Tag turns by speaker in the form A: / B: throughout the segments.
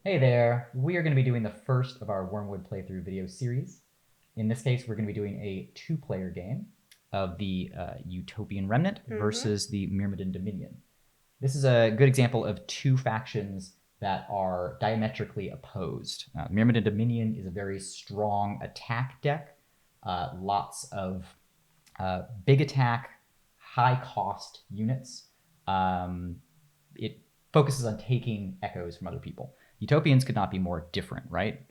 A: Hey there, we are going to be doing the first of our Wormwood playthrough video series. In this case, we're going to be doing a two-player game of the Utopian Remnant versus the Myrmidon Dominion. This is a good example of two factions that are diametrically opposed. Myrmidon Dominion is a very strong attack deck, lots of big attack, high cost units. It focuses on taking echoes from other people. Utopians could not be more different, right?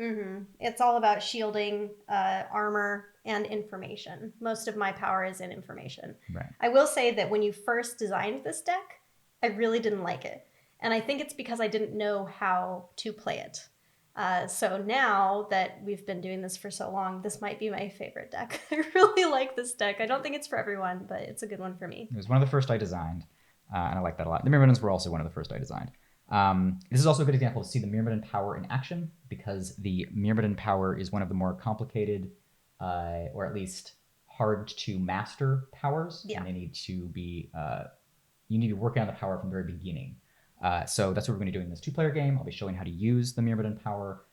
B: It's all about shielding, armor, and information. Most of my power is in information.
A: Right.
B: I will say that when you first designed this deck, I really didn't like it. And I think it's because I didn't know how to play it. So now that we've been doing this for so long, this might be my favorite deck. I really like this deck. I don't think it's for everyone, but it's a good one for me.
A: It was one of the first I designed, and I like that a lot. The Myrmidons were also one of the first I designed. This is also a good example to see the Myrmidon power in action, because the Myrmidon power is one of the more complicated, or at least hard to master powers.
B: Yeah.
A: And they need to be, you need to be working on the power from the very beginning. So that's what we're going to do in this two-player game. I'll be showing how to use the Myrmidon power.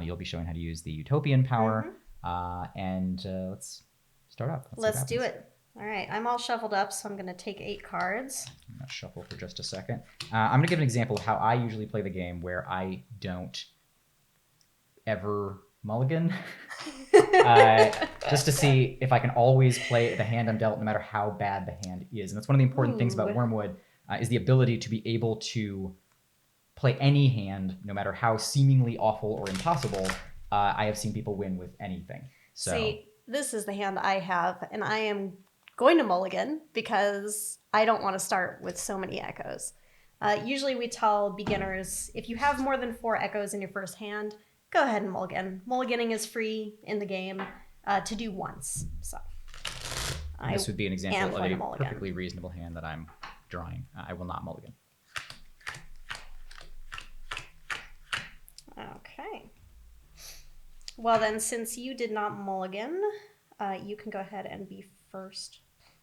A: You'll be showing how to use the Utopian power. And let's start up.
B: Let's do it. All right, I'm all shuffled up, so I'm going to take 8 cards.
A: I'm going to shuffle for just a second. I'm going to give an example of how I usually play the game where I don't ever mulligan. Just to see if I can always play the hand I'm dealt no matter how bad the hand is. And that's one of the important things about Wormwood, is the ability to be able to play any hand no matter how seemingly awful or impossible. I have seen people win with anything. So
B: see, this is the hand I have, and I am going to mulligan because I don't want to start with so many echoes. Usually we tell beginners, if you have more than 4 echoes in your first hand, go ahead and mulligan. Mulliganing is free in the game to do once. So
A: this would be an example of a perfectly reasonable hand that I'm drawing. I will not mulligan.
B: Okay. Well then, since you did not mulligan, you can go ahead and be first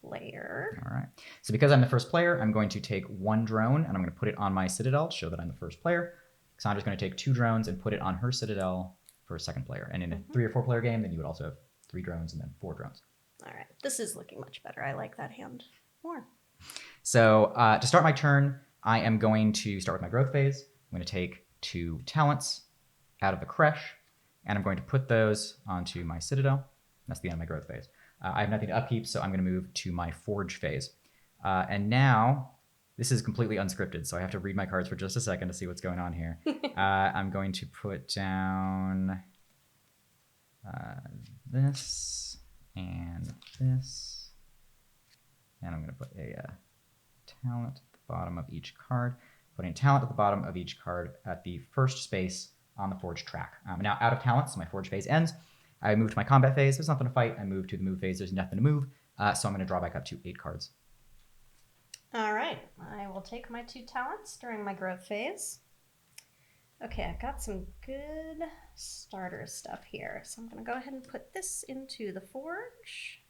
B: player.
A: All right. So because I'm the first player, I'm going to take 1 drone and I'm going to put it on my citadel to show that I'm the first player. Cassandra's going to take 2 drones and put it on her citadel for a second player. And in a 3 or 4 player game, then you would also have 3 drones and then 4 drones.
B: All right. This is looking much better. I like that hand more.
A: So to start my turn, I am going to start with my growth phase. I'm going to take 2 talents out of the creche, and I'm going to put those onto my citadel. That's the end of my growth phase. I have nothing to upkeep, so I'm going to move to my forge phase. And now, this is completely unscripted, so I have to read my cards for just a second to see what's going on here. I'm going to put down this and this. And I'm going to put a talent at the bottom of each card. Putting a talent at the bottom of each card at the first space on the forge track. Now out of talents, so my forge phase ends. I move to my combat phase. There's nothing to fight. I move to the move phase. There's nothing to move. So I'm going to draw back up to 8 cards.
B: All right. I will take my 2 talents during my growth phase. Okay, I've got some good starter stuff here. So I'm going to go ahead and put this into the forge.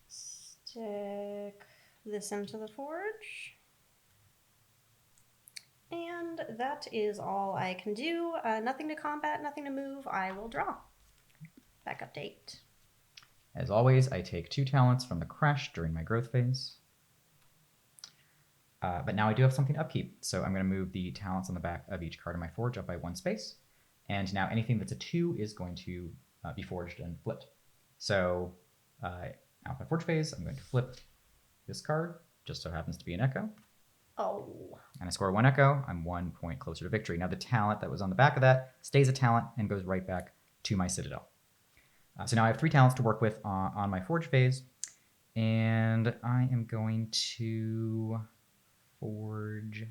B: Stick this into the forge. And that is all I can do. Nothing to combat, nothing to move. I will draw. Back up to 8.
A: As always, I take 2 talents from the creche during my growth phase. But now I do have something to upkeep, so I'm going to move the talents on the back of each card in my forge up by 1 space. And now anything that's a 2 is going to be forged and flipped. So out my forge phase, I'm going to flip this card, just so happens to be an echo.
B: Oh.
A: And I score 1 echo. I'm 1 point closer to victory. Now the talent that was on the back of that stays a talent and goes right back to my citadel. So now I have 3 talents to work with on my forge phase. And I am going to forge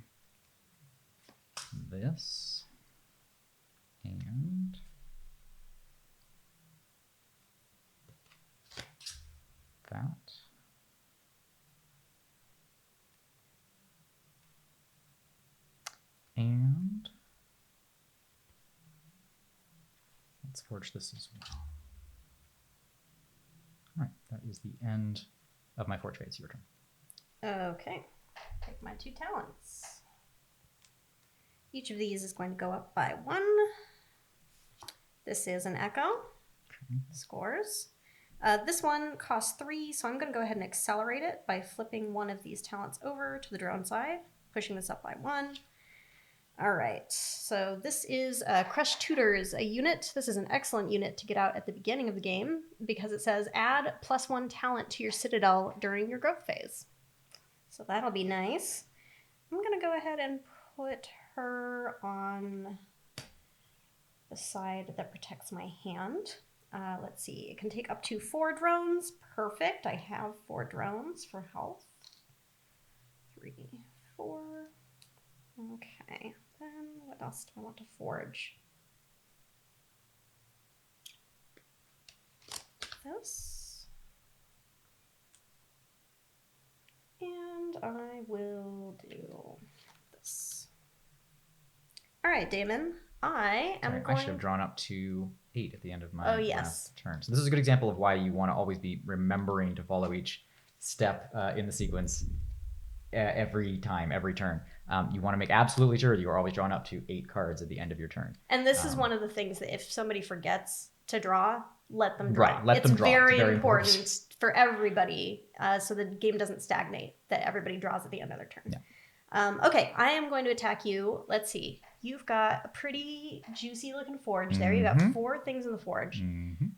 A: this and that. And let's forge this as well. All right, that is the end of my forge phase. Your turn.
B: Okay. Take my 2 talents. Each of these is going to go up by 1. This is an echo. Scores. This one costs 3, so I'm going to go ahead and accelerate it by flipping one of these talents over to the drone side, pushing this up by 1. All right, so this is Crush Tutors, a unit. This is an excellent unit to get out at the beginning of the game because it says add +1 talent to your citadel during your growth phase. So that'll be nice. I'm going to go ahead and put her on the side that protects my hand. Let's see, it can take up to 4 drones. Perfect, I have 4 drones for health. 3, 4. Okay, then what else do I want to forge? This. And I will do this. All right, Damon, I am going...
A: I should have drawn up to 8 at the end of my last turn. So this is a good example of why you want to always be remembering to follow each step in the sequence every time, every turn. You want to make absolutely sure that you are always drawn up to 8 cards at the end of your turn.
B: And this is one of the things that if somebody forgets to draw, let them draw.
A: Right, let them draw.
B: It's very important for everybody so the game doesn't stagnate, that everybody draws at the end of their turn.
A: Yeah.
B: Okay, I am going to attack you. Let's see. You've got a pretty juicy looking forge there. You got 4 things in the forge.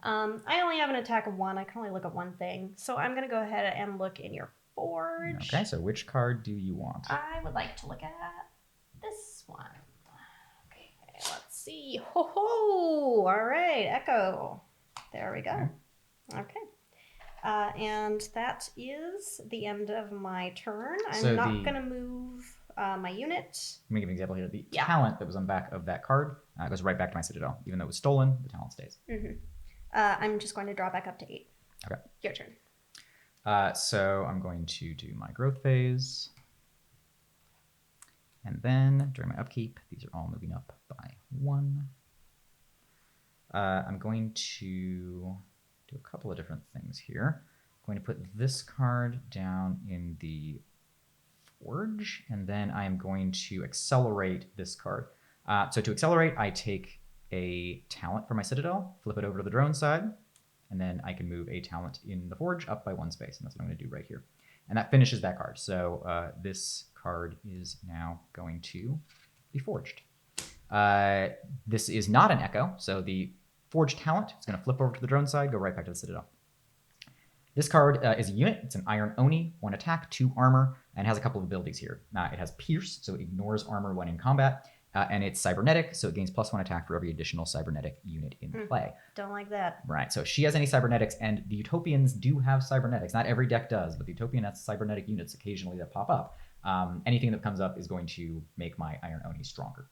B: I only have an attack of 1. I can only look at 1 thing. So I'm going to go ahead and look in your forge.
A: Okay, so which card do you want?
B: I would like to look at this one. Okay, let's see. Ho ho! All right, Echo. There we go. Okay. And that is the end of my turn. I'm not going to move my unit.
A: Let me give an example here. The talent that was on the back of that card goes right back to my citadel. Even though it was stolen, the talent stays.
B: I'm just going to draw back up to 8.
A: Okay.
B: Your turn.
A: So I'm going to do my growth phase. And then during my upkeep, these are all moving up by 1. I'm going to do a couple of different things here. I'm going to put this card down in the forge, and then I am going to accelerate this card. So to accelerate, I take a talent from my citadel, flip it over to the drone side, and then I can move a talent in the forge up by 1 space, and that's what I'm going to do right here. And that finishes that card. So this card is now going to be forged. This is not an echo, so the forged talent is going to flip over to the drone side, go right back to the citadel. This card is a unit. It's an Iron Oni, 1 attack, 2 armor, and has a couple of abilities here. It has Pierce, so it ignores armor when in combat, and it's cybernetic, so it gains +1 attack for every additional cybernetic unit in play.
B: Don't like that.
A: Right, so if she has any cybernetics, and the Utopians do have cybernetics. Not every deck does, but the Utopian has cybernetic units occasionally that pop up. Anything that comes up is going to make my Iron Oni stronger.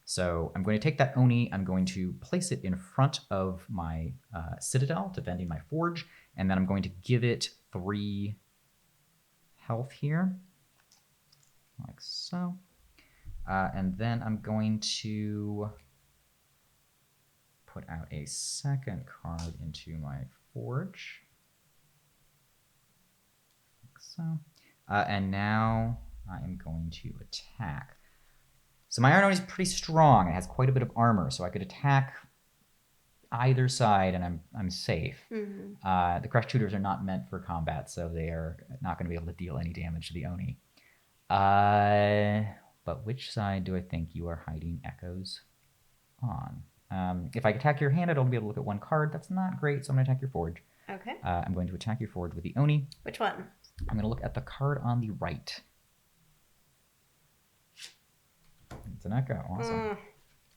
A: So I'm going to take that Oni, I'm going to place it in front of my citadel, defending my forge, and then I'm going to give it 3 health here, like so. And then I'm going to put out a second card into my forge, like so. And now I am going to attack. So my Iron Oni is pretty strong. It has quite a bit of armor, so I could attack either side, and I'm safe. The Crush Tutors are not meant for combat, so they are not going to be able to deal any damage to the Oni. But which side do I think you are hiding echoes on? If I attack your hand, I'd only be able to look at 1 card. That's not great, so I'm going to attack your forge.
B: Okay.
A: I'm going to attack your forge with the Oni.
B: Which one?
A: I'm going to look at the card on the right. It's an echo. Awesome.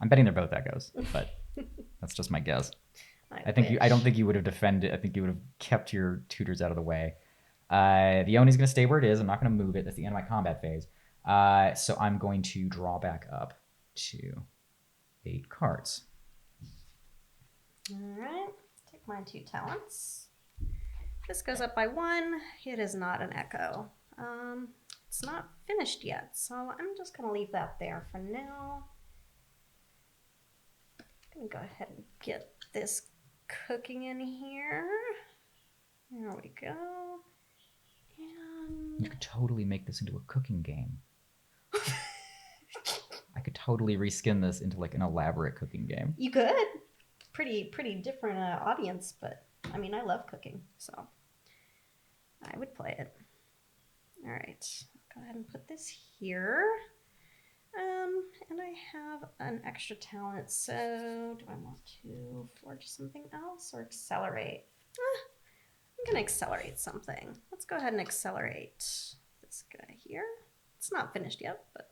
A: I'm betting they're both echoes, but that's just my guess. I don't think you would have defended. I think you would have kept your tutors out of the way. The Oni's going to stay where it is. I'm not going to move it. That's the end of my combat phase. So I'm going to draw back up to 8 cards.
B: All right. Take my 2 talents. This goes up by 1. It is not an echo. It's not finished yet, so I'm just going to leave that there for now. I'm going to go ahead and get this cooking in here. There we go. And
A: you could totally make this into a cooking game. I could totally reskin this into like an elaborate cooking game.
B: You could. Pretty different audience, but I mean, I love cooking, so I would play it. All right, go ahead and put this here. And I have an extra talent, so do I want to forge something else or accelerate? I'm gonna accelerate something. Let's go ahead and accelerate this guy here. It's not finished yet, but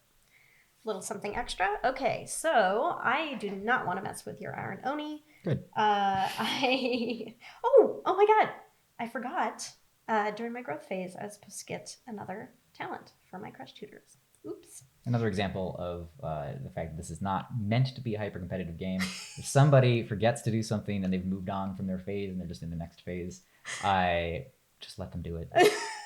B: a little something extra. Okay, so I do not want to mess with your Iron Oni.
A: Good.
B: Oh my god, I forgot. During my growth phase, I was supposed to get another talent for my crush tutors. Oops.
A: Another example of the fact that this is not meant to be a hyper-competitive game. If somebody forgets to do something and they've moved on from their phase and they're just in the next phase, I just let them do it.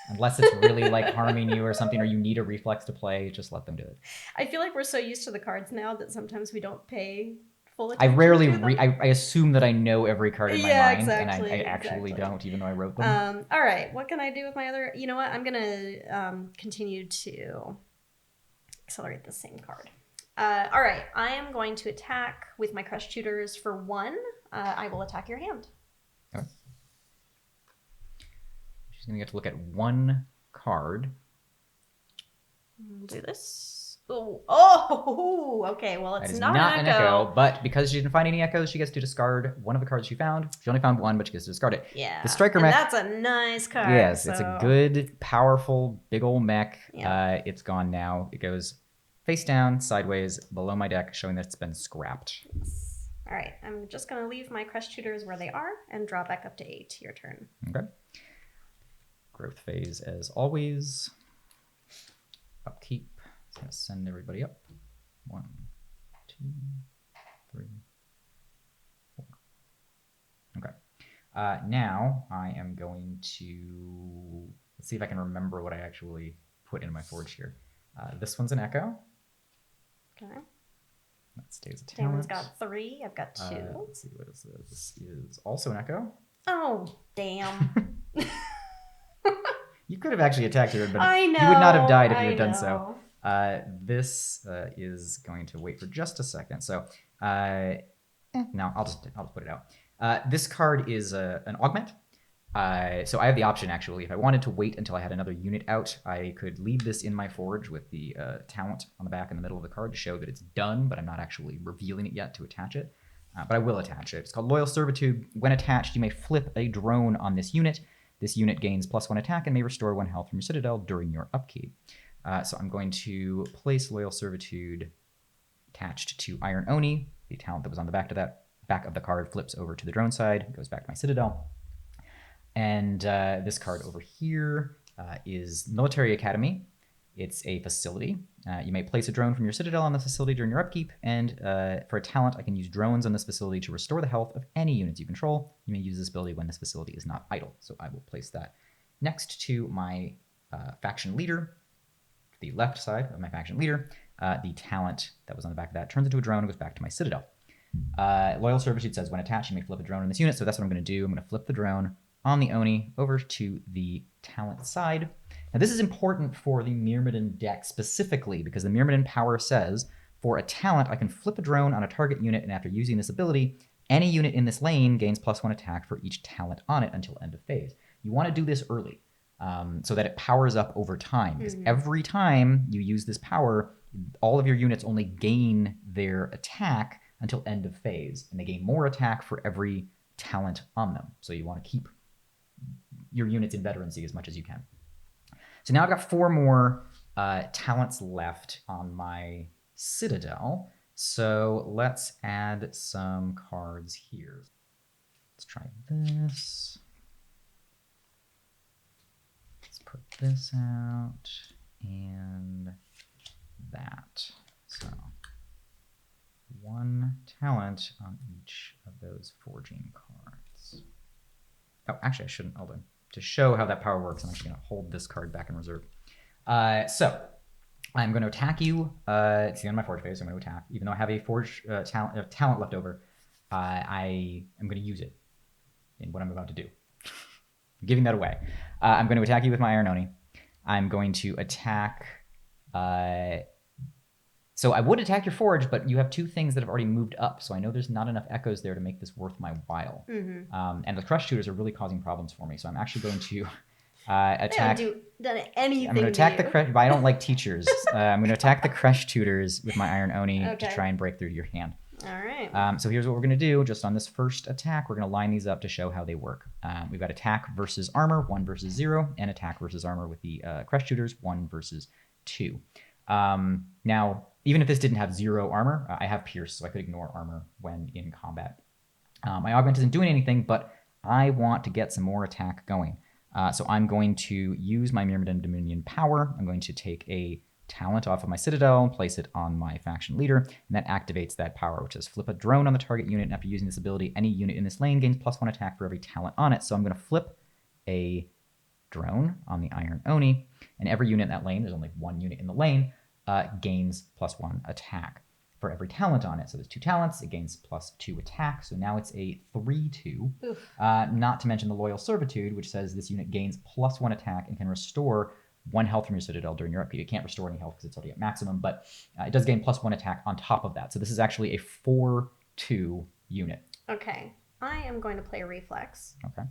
A: Unless it's really like harming you or something, or you need a reflex to play, just let them do it.
B: I feel like we're so used to the cards now that sometimes we don't pay full
A: I
B: attention
A: rarely
B: to them.
A: I assume that I know every card in my mind,
B: exactly,
A: and I actually
B: exactly.
A: don't, even though I wrote them.
B: All right, what can I do with my other? You know what? I'm gonna continue to accelerate the same card. All right, I am going to attack with my crush tutors for 1. I will attack your hand.
A: Okay. She's gonna get to look at 1 card.
B: We'll do this. Oh, okay. Well, it's
A: That is
B: not
A: an echo, but because she didn't find any echoes, she gets to discard one of the cards she found. She only found 1, but she gets to discard it.
B: Yeah.
A: The striker
B: and
A: mech.
B: That's a nice card.
A: Yes,
B: so...
A: it's a good, powerful, big old mech.
B: Yeah.
A: It's gone now. It goes face down, sideways, below my deck, showing that it's been scrapped.
B: Yes. All right. I'm just going to leave my crush tutors where they are and draw back up to 8. Your turn.
A: Okay. Growth phase as always. Upkeep. It's going to send everybody up. 1, 2, 3, 4. Okay. Now I am going to... Let's see if I can remember what I actually put in my forge here. This one's an echo.
B: Okay.
A: That stays a talent.
B: Damon's got 3. I've got 2.
A: Let's see, what is this? This is also an echo.
B: Oh, damn.
A: You could have actually attacked her, but
B: I know,
A: you would not have died if you
B: I
A: had done
B: know.
A: so. This is going to wait for just a second. So, no, I'll just put it out. This card is an augment. So I have the option, actually, if I wanted to wait until I had another unit out, I could leave this in my forge with the talent on the back in the middle of the card to show that it's done, but I'm not actually revealing it yet to attach it. But I will attach it. It's called Loyal Servitude. When attached, you may flip a drone on this unit. This unit gains +1 attack and may restore 1 health from your citadel during your upkeep. So I'm going to place Loyal Servitude attached to Iron Oni. The talent that was on the back of the card flips over to the drone side, goes back to my citadel. And this card over here is Military Academy. It's a facility. You may place a drone from your citadel on the facility during your upkeep, and for a talent, I can use drones on this facility to restore the health of any units you control. You may use this ability when this facility is not idle, so I will place that next to my faction leader, the left side of my faction leader. The talent that was on the back of that turns into a drone and goes back to my citadel. Loyal Servitude says when attached, you may flip a drone in this unit, so that's what I'm going to do. I'm going to flip the drone on the Oni over to the talent side. Now this is important for the Myrmidon deck specifically because the Myrmidon power says, for a talent, I can flip a drone on a target unit, and after using this ability, any unit in this lane gains +1 attack for each talent on it until end of phase. You want to do this early so that it powers up over time, because every time you use this power, all of your units only gain their attack until end of phase, and they gain more attack for every talent on them. So you want to keep your units in veterancy as much as you can. So now I've got 4 more talents left on my citadel. So let's add some cards here. Let's try this. Let's put this out and that. So 1 talent on each of those forging cards. Oh, actually, I shouldn't. Hold on. To show how that power works, I'm actually going to hold this card back in reserve. So I'm going to attack you. It's the end of my forge phase, so I'm going to attack. Even though I have a forge talent left over, I am going to use it in what I'm about to do. I'm giving that away. I'm going to attack you with my Iron Oni. I'm going to attack So I would attack your forge, but you have two things that have already moved up. So I know there's not enough echoes there to make this worth my while. And the crush shooters are really causing problems for me. So I'm actually going to attack.
B: They haven't done anything.
A: I'm going to attack the crush. But I don't like teachers. I'm going to attack the crush tutors with my Iron Oni to try and break through to your hand.
B: All right.
A: So here's what we're going to do. Just on this first attack, we're going to line these up to show how they work. We've got attack versus armor, 1 versus 0, and attack versus armor with the crush shooters, 1 versus 2. Now, even if this didn't have 0 armor, I have pierce, so I could ignore armor when in combat. My augment isn't doing anything, but I want to get some more attack going. So I'm going to use my Myrmidon Dominion power. I'm going to take a talent off of my citadel, place it on my faction leader, and that activates that power, which is flip a drone on the target unit, and after using this ability, any unit in this lane gains +1 attack for every talent on it. So I'm going to flip a drone on the Iron Oni, and every unit in that lane, there's only 1 unit in the lane, gains +1 attack for every talent on it. So there's 2 talents, it gains +2 attack, so now it's a 3/2. Not to mention the Loyal Servitude, which says this unit gains +1 attack and can restore 1 health from your citadel during your upkeep. It can't restore any health because it's already at maximum, but it does gain +1 attack on top of that. So this is actually a 4/2 unit.
B: Okay. I am going to play a reflex.
A: Okay.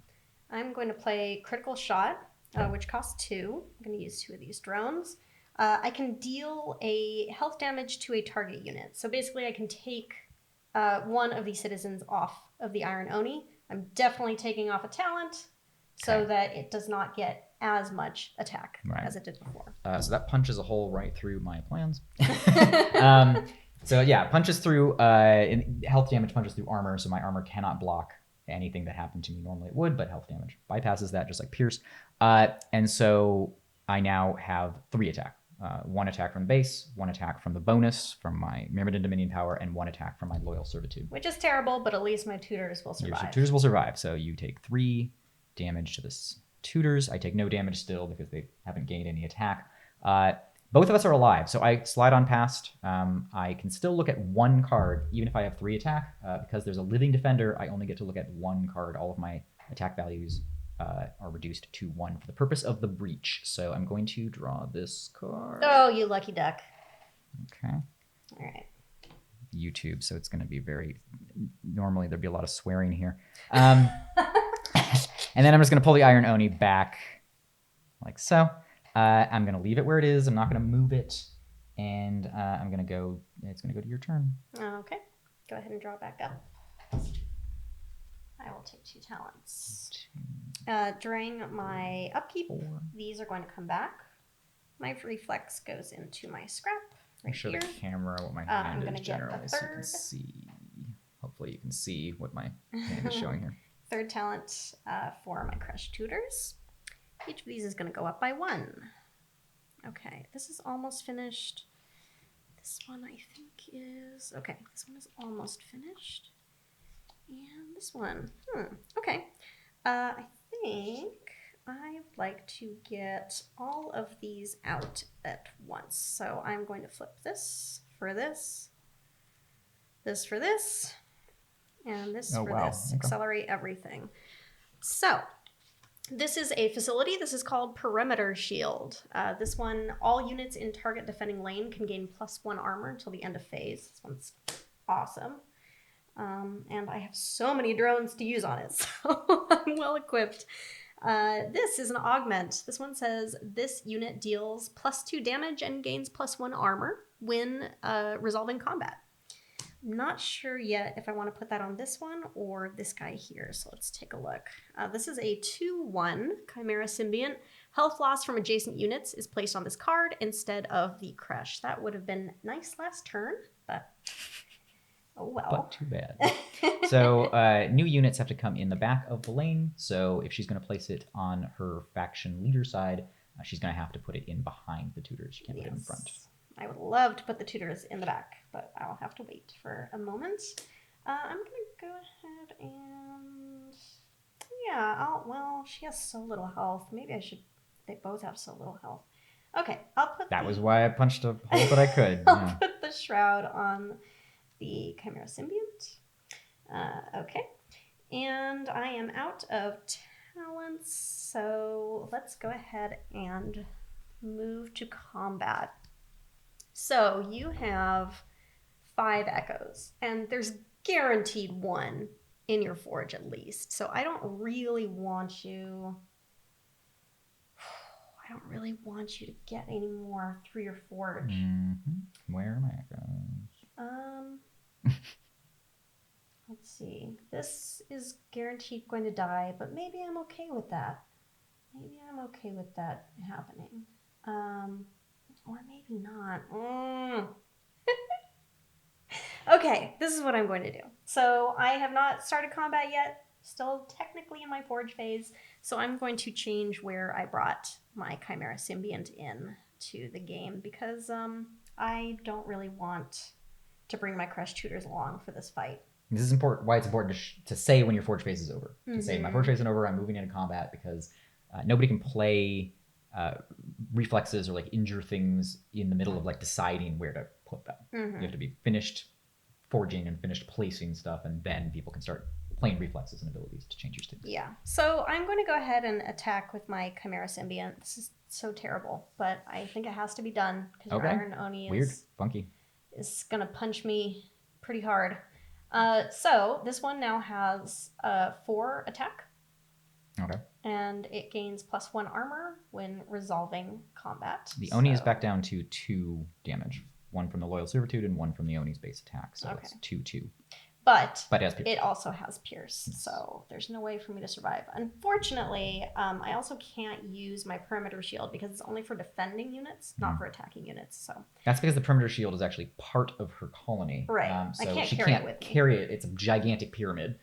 B: I'm going to play critical shot, which costs 2. I'm going to use 2 of these drones. I can deal a health damage to a target unit. So basically I can take 1 of these citizens off of the Iron Oni. I'm definitely taking off a talent so that it does not get as much attack as it did before.
A: So that punches a hole right through my plans. So yeah, punches through, health damage punches through armor, so my armor cannot block anything that happened to me. Normally it would, but health damage bypasses that, just like Pierce. And so I now have 3 attack. 1 attack from the base, 1 attack from the bonus from my Myrmidon Dominion power, and 1 attack from my Loyal Servitude.
B: Which is terrible, but at least my tutors will survive.
A: Your tutors will survive, so you take 3 damage to this tutors. I take no damage still because they haven't gained any attack. Both of us are alive, so I slide on past. I can still look at 1 card, even if I have 3 attack. Because there's a living defender, I only get to look at 1 card. All of my attack values are reduced to 1 for the purpose of the breach. So I'm going to draw this card.
B: Oh, you lucky duck.
A: Okay.
B: All right.
A: YouTube, so it's going to be very... Normally there'd be a lot of swearing here. And then I'm just going to pull the Iron Oni back like so. I'm going to leave it where it is. I'm not going to move it. And I'm going to go... It's going to go to your turn.
B: Okay. Go ahead and draw it back up. I will take 2 talents. During my upkeep,
A: 4.
B: These are going to come back. My reflex goes into my scrap right
A: show
B: here.
A: the camera what my
B: I'm
A: hand
B: gonna
A: is
B: get a
A: generally, so you can
B: 3rd.
A: see. Hopefully you can see what my hand is showing here.
B: 3rd talent for my crush tutors. Each of these is going to go up by 1. Okay, this is almost finished. This one I think is... Okay, this one is almost finished. And this one. Okay. I think I would like to get all of these out at once. So I'm going to flip this for this, this for this, and this for this.
A: Okay.
B: Accelerate everything. So this is a facility. This is called Perimeter Shield. This one, all units in target defending lane can gain +1 armor until the end of phase. This one's awesome. And I have so many drones to use on it, so I'm well equipped. This is an augment. This one says this unit deals +2 damage and gains +1 armor when resolving combat. I'm not sure yet if I want to put that on this one or this guy here, so let's take a look. This is a 2/1 Chimera Symbiont. Health loss from adjacent units is placed on this card instead of the crush. That would have been nice last turn, but... Oh, well.
A: But too bad. So new units have to come in the back of the lane. So if she's going to place it on her faction leader side, she's going to have to put it in behind the tutors. She can't put it in front.
B: I would love to put the tutors in the back, but I'll have to wait for a moment. I'm going to go ahead and... Yeah, well, she has so little health. Maybe I should... They both have so little health. Okay, I'll put
A: That was why I punched a hole that I could.
B: I'll put the shroud on... the Chimera Symbiont. Okay. And I am out of talents, so let's go ahead and move to combat. So you have 5 echoes, and there's guaranteed 1 in your forge at least. So I don't really want you. I don't really want you to get any more through your forge.
A: Where are my echoes?
B: Let's see. This is guaranteed going to die, but maybe I'm okay with that. Maybe I'm okay with that happening. Or maybe not. Okay, this is what I'm going to do. So I have not started combat yet. Still technically in my forge phase. So I'm going to change where I brought my Chimera Symbiont in to the game because I don't really want to bring my Crush Tutors along for this fight.
A: This is important. Why it's important to say when your forge phase is over. To say my forge phase is over, I'm moving into combat because nobody can play reflexes or like injure things in the middle of like deciding where to put them. You have to be finished forging and finished placing stuff, and then people can start playing reflexes and abilities to change your state.
B: Yeah. So I'm going to go ahead and attack with my Chimera Symbiont. This is so terrible, but I think it has to be done because your Iron Oni
A: Weird, funky.
B: is going to punch me pretty hard. So this one now has 4 attack.
A: Okay.
B: And it gains +1 armor when resolving combat.
A: The Oni is back down to 2 damage. 1 from the Loyal Servitude and 1 from the Oni's base attack. So it's 2/2.
B: But
A: it has Pierce.
B: It also has Pierce, so there's no way for me to survive. Unfortunately, I also can't use my Perimeter Shield because it's only for defending units, not for attacking units. So
A: that's because the Perimeter Shield is actually part of her colony.
B: Right.
A: So
B: I can't
A: she
B: carry
A: can't
B: it with me.
A: carry it. It's a gigantic pyramid.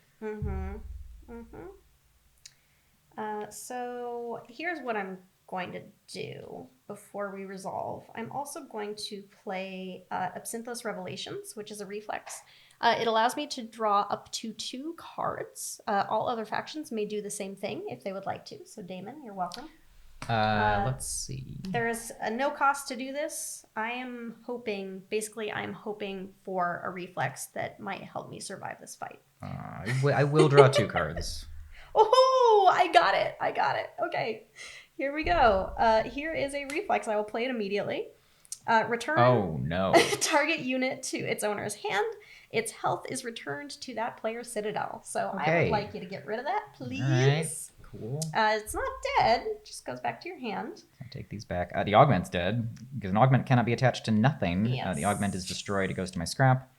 B: So here's what I'm going to do before we resolve. I'm also going to play Absinthos Revelations, which is a reflex. It allows me to draw up to 2 cards. All other factions may do the same thing if they would like to. So Damon, you're welcome.
A: Let's see.
B: There is no cost to do this. I'm hoping for a reflex that might help me survive this fight.
A: I will draw 2 cards.
B: Oh, I got it. Okay, here we go. Here is a reflex. I will play it immediately. Return target unit to its owner's hand. Its health is returned to that player's citadel. So I would like you to get rid of that, please.
A: All right. Cool.
B: It's not dead. It just goes back to your hand.
A: I'll take these back. The augment's dead because an augment cannot be attached to nothing.
B: Yes.
A: The augment is destroyed. It goes to my scrap.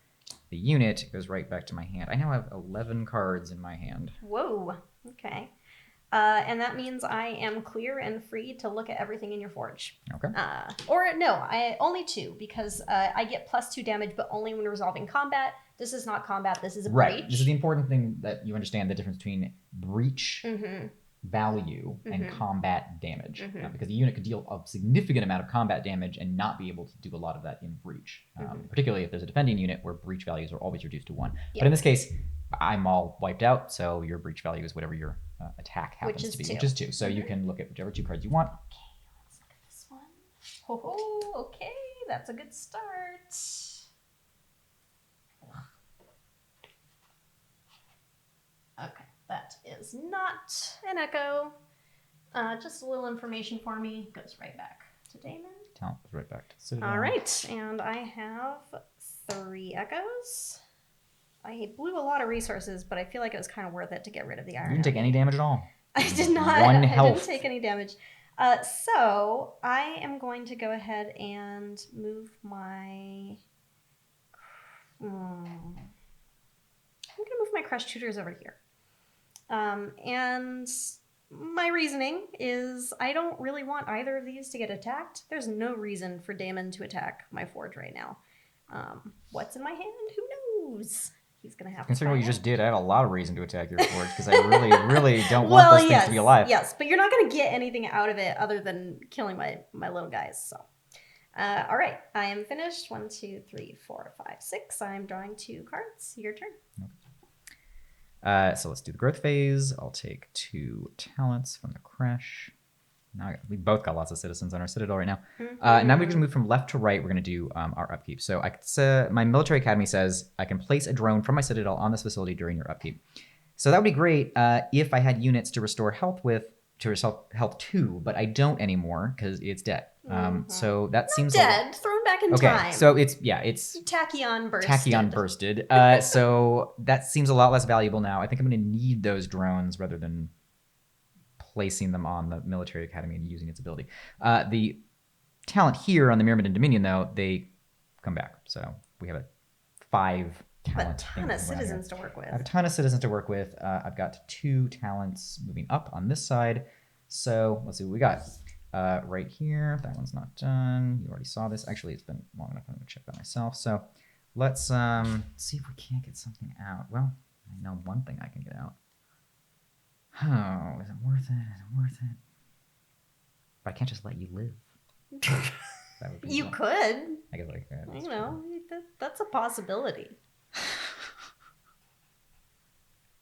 A: The unit goes right back to my hand. I now have 11 cards in my hand.
B: Whoa. Okay. And that means I am clear and free to look at everything in your forge.
A: Okay.
B: Only 2 because I get +2 damage, but only when resolving combat. This is not combat. This is a breach.
A: This is the important thing that you understand the difference between breach value and combat damage. Because the unit could deal a significant amount of combat damage and not be able to do a lot of that in breach. Particularly if there's a defending unit where breach values are always reduced to 1. But in this case, I'm all wiped out, so your breach value is whatever your attack happens to be, which is 2. So you can look at whichever 2 cards you want.
B: Okay, let's look at this one. Oh, okay, that's a good start. Okay, that is not an echo. Just a little information for me. Goes right back to Damon.
A: Talent goes right back to Citadel.
B: All right, and I have 3 echoes. I blew a lot of resources, but I feel like it was kind of worth it to get rid of the iron.
A: You didn't take any damage at all.
B: I did not.
A: 1 health.
B: I didn't take any damage. So I am going to go ahead and move my... I'm going to move my Crush Tutors over here. And my reasoning is I don't really want either of these to get attacked. There's no reason for Damon to attack my forge right now. What's in my hand? Who knows? He's going to have to
A: Considering what you
B: find
A: just did, I have a lot of reason to attack your forge because I really don't want those things to be alive.
B: Yes, but you're not going to get anything out of it other than killing my little guys. So, all right, I am finished. 1, 2, 3, 4, 5, 6. I'm drawing 2 cards. Your turn.
A: Okay. So let's do the growth phase. I'll take 2 talents from the crash. Now we both got lots of citizens on our citadel right now. Now we can move from left to right. We're going to do our upkeep. So my military academy says I can place a drone from my citadel on this facility during your upkeep. So that would be great if I had units to restore health health 2, but I don't anymore because it's dead. So that seems
B: dead. Throw going back in
A: Okay,
B: time.
A: so it's
B: Tachyon bursted.
A: Tachyon bursted. So that seems a lot less valuable now. I think I'm going to need those drones rather than placing them on the military academy and using its ability. The talent here on the Myrmidon Dominion, though, they come back. So we have a 5 talent.
B: A ton of citizens to work with.
A: I have a ton of citizens to work with. I've got 2 talents moving up on this side. So let's see what we got. Right here, that one's not done. You already saw this. Actually, it's been long enough. I'm going to check that myself. So let's see if we can't get something out. Well, I know one thing I can get out. Oh, is it worth it? Is it worth it? But I can't just let you live. That would be
B: You
A: wrong.
B: could.
A: I guess I could.
B: You know, that's a possibility.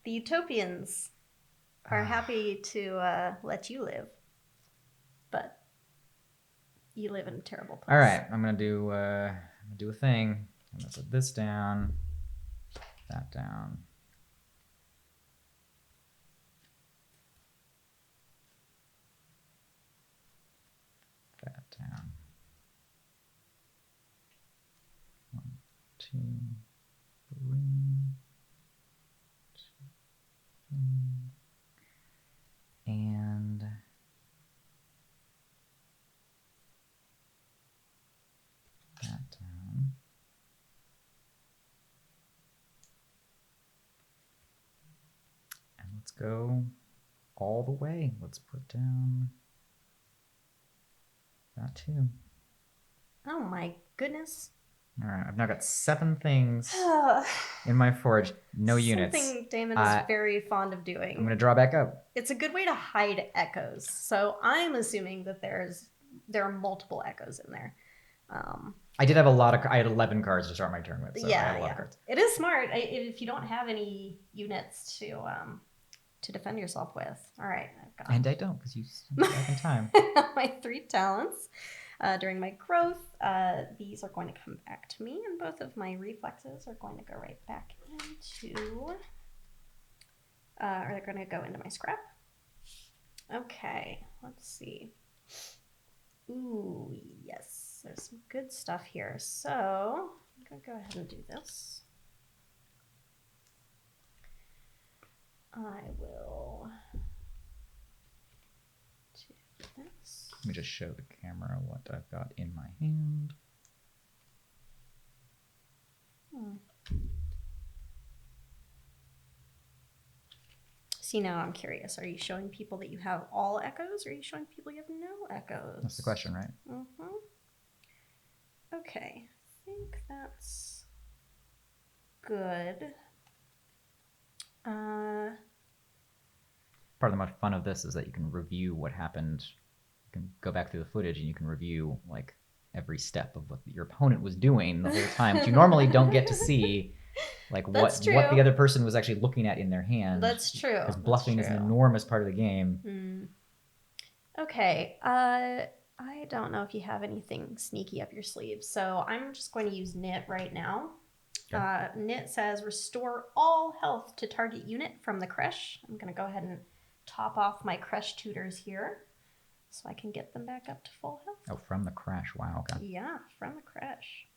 B: The Utopians are happy to let you live, but you live in a terrible place.
A: All right, I'm gonna do a thing. I'm gonna put this down, that down. That down. 1, 2, 3. 2, 3. And that down. And let's go all the way. Let's put down that too.
B: Oh my goodness.
A: All right, I've now got 7 things in my forge. No units.
B: Something Damon is very fond of doing.
A: I'm going to draw back up.
B: It's a good way to hide echoes. So I'm assuming that there are multiple echoes in there.
A: I did have I had 11 cards to start my turn with, so I had a lot of cards.
B: It is smart if you don't have any units to defend yourself with. All right, I've got.
A: And I don't, because you back in time.
B: My 3 talents. During my growth, these are going to come back to me, and both of my reflexes are going to go right back into, or they're going to go into my scrap. Okay, let's see. Ooh, yes, there's some good stuff here. So I'm going to go ahead and do this. I will do this.
A: Let me just show the camera what I've got in my hand.
B: See, now I'm curious. Are you showing people that you have all echoes, or are you showing people you have no echoes?
A: That's the question, right?
B: Mm-hmm. Okay, I think that's good.
A: Part of the fun of this is that you can review what happened. You can go back through the footage and you can review like every step of what your opponent was doing the whole time, which you normally don't get to see, like what the other person was actually looking at in their hand.
B: That's true.
A: Because bluffing is an enormous part of the game.
B: Okay, I don't know if you have anything sneaky up your sleeve, so I'm just going to use Knit right now. Okay. Knit says restore all health to target unit from the creche. I'm going to go ahead and top off my creche tutors here so I can get them back up to full health.
A: Oh, from the crash. Wow. Okay.
B: Yeah, from the creche.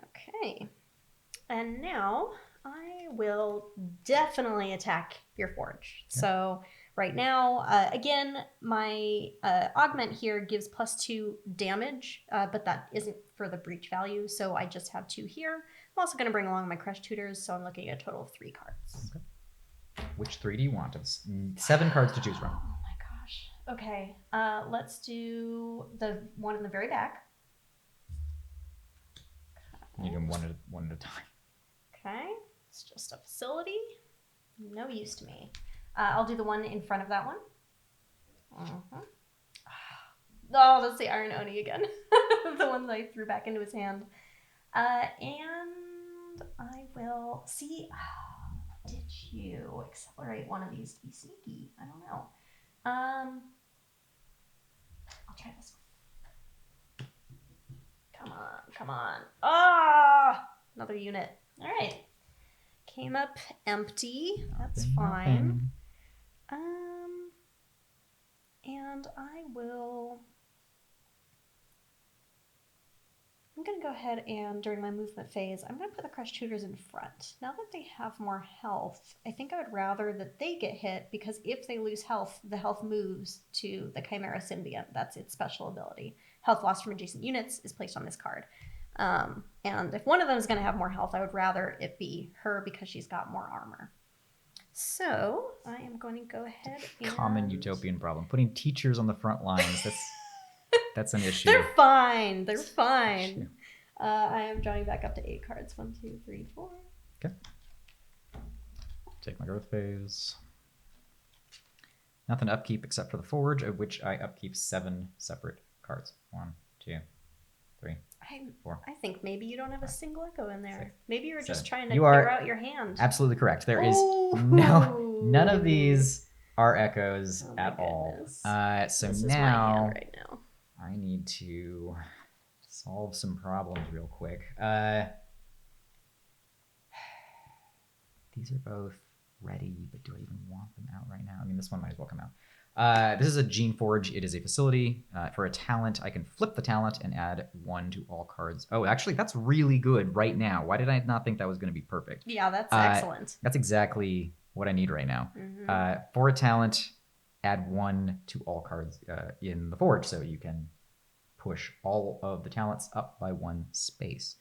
B: Okay. And now I will definitely attack your forge. Okay. So right now, again, my augment here gives +2 damage, but that isn't for the breach value, so I just have 2 here. I'm also going to bring along my creche tutors, so I'm looking at a total of 3 cards.
A: Okay. Which 3 do you want? It's 7 cards to choose from.
B: Oh my gosh. Okay, let's do the one in the very back.
A: You do them one at a time.
B: Okay, it's just a facility. No use to me. I'll do the one in front of that one. Oh, that's the Iron Oni again. The one that I threw back into his hand. And I will see. Did you accelerate one of these to be sneaky? I don't know. I'll try this one. Come on. Ah! Another unit. All right. Came up empty. That's fine. And I will go ahead and, during my movement phase, I'm going to put the crushed tutors in front. Now that they have more health, I think I would rather that they get hit, because if they lose health, the health moves to the Chimera Symbiont. That's its special ability. Health lost from adjacent units is placed on this card. And if one of them is going to have more health, I would rather it be her because she's got more armor. So I am going to go ahead and...
A: Common utopian problem. Putting teachers on the front lines. That's an issue.
B: They're fine. They're fine. I am drawing back up to 8 cards. 1, 2, 3, 4.
A: Okay. Take my growth phase. Nothing to upkeep except for the Forge, of which I upkeep 7 separate cards. 1, 2, 3, 4.
B: I think maybe you don't have a single echo in there.
A: 6,
B: maybe you were just
A: 7.
B: trying to
A: You
B: clear
A: are
B: out your hand.
A: Absolutely correct. There is none of these are echoes at all. So
B: this is
A: now,
B: my hand right now.
A: I need to solve some problems real quick. These are both ready, but do I even want them out right now? I mean, this one might as well come out. This is a Gene Forge. It is a facility. For a talent, I can flip the talent and add 1 to all cards. Oh, actually, that's really good right now. Why did I not think that was going to be perfect?
B: Yeah, that's excellent.
A: That's exactly what I need right now.
B: Mm-hmm.
A: For a talent, add 1 to all cards in the Forge, so you can push all of the talents up by 1 space.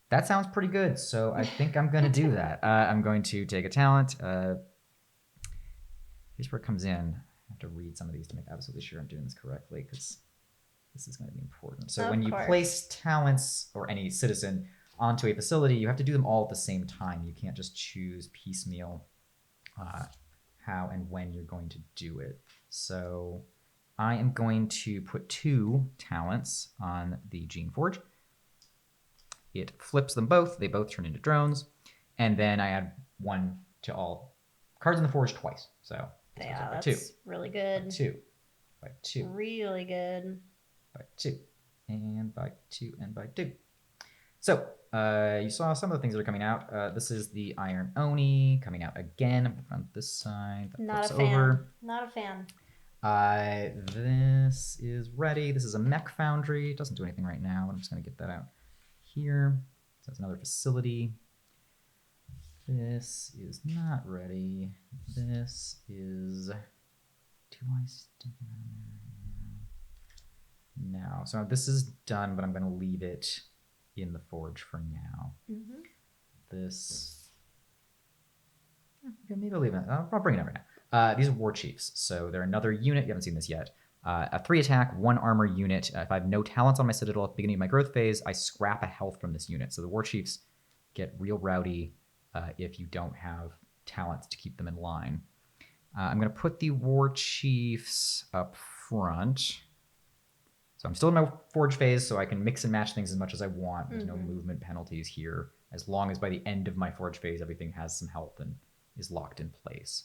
A: That sounds pretty good, so I think I'm going to do that. I'm going to take a talent. Here's where it comes in. I have to read some of these to make absolutely sure I'm doing this correctly, because this is going to be important. So when you place talents or any citizen onto a facility, you have to do them all at the same time. You can't just choose piecemeal how and when you're going to do it. So I am going to put 2 talents on the Gene Forge. It flips them both. They both turn into drones. And then I add 1 to all cards in the Forge twice. So
B: yeah, that's
A: 2.
B: really good.
A: By 2. By 2.
B: Really good.
A: By 2. And by 2 and by 2. So you saw some of the things that are coming out. This is the Iron Oni coming out again on this side. That
B: Not a
A: flips
B: fan.
A: over.
B: Not a fan.
A: This is ready. This is a mech foundry. It doesn't do anything right now, but I'm just going to get that out here. So that's another facility. This is not ready. This is... Do I stick it on there? No. So this is done, but I'm going to leave it in the Forge for now.
B: Mm-hmm.
A: This... Okay, maybe I'll leave it. I'll bring it over now. These are War Chiefs. So they're another unit. You haven't seen this yet. A 3 attack, 1 armor unit. If I have no talents on my Citadel at the beginning of my growth phase, I scrap a health from this unit. So the War Chiefs get real rowdy if you don't have talents to keep them in line. I'm going to put the War Chiefs up front. So I'm still in my Forge phase, so I can mix and match things as much as I want. There's no movement penalties here, as long as by the end of my Forge phase, everything has some health and is locked in place.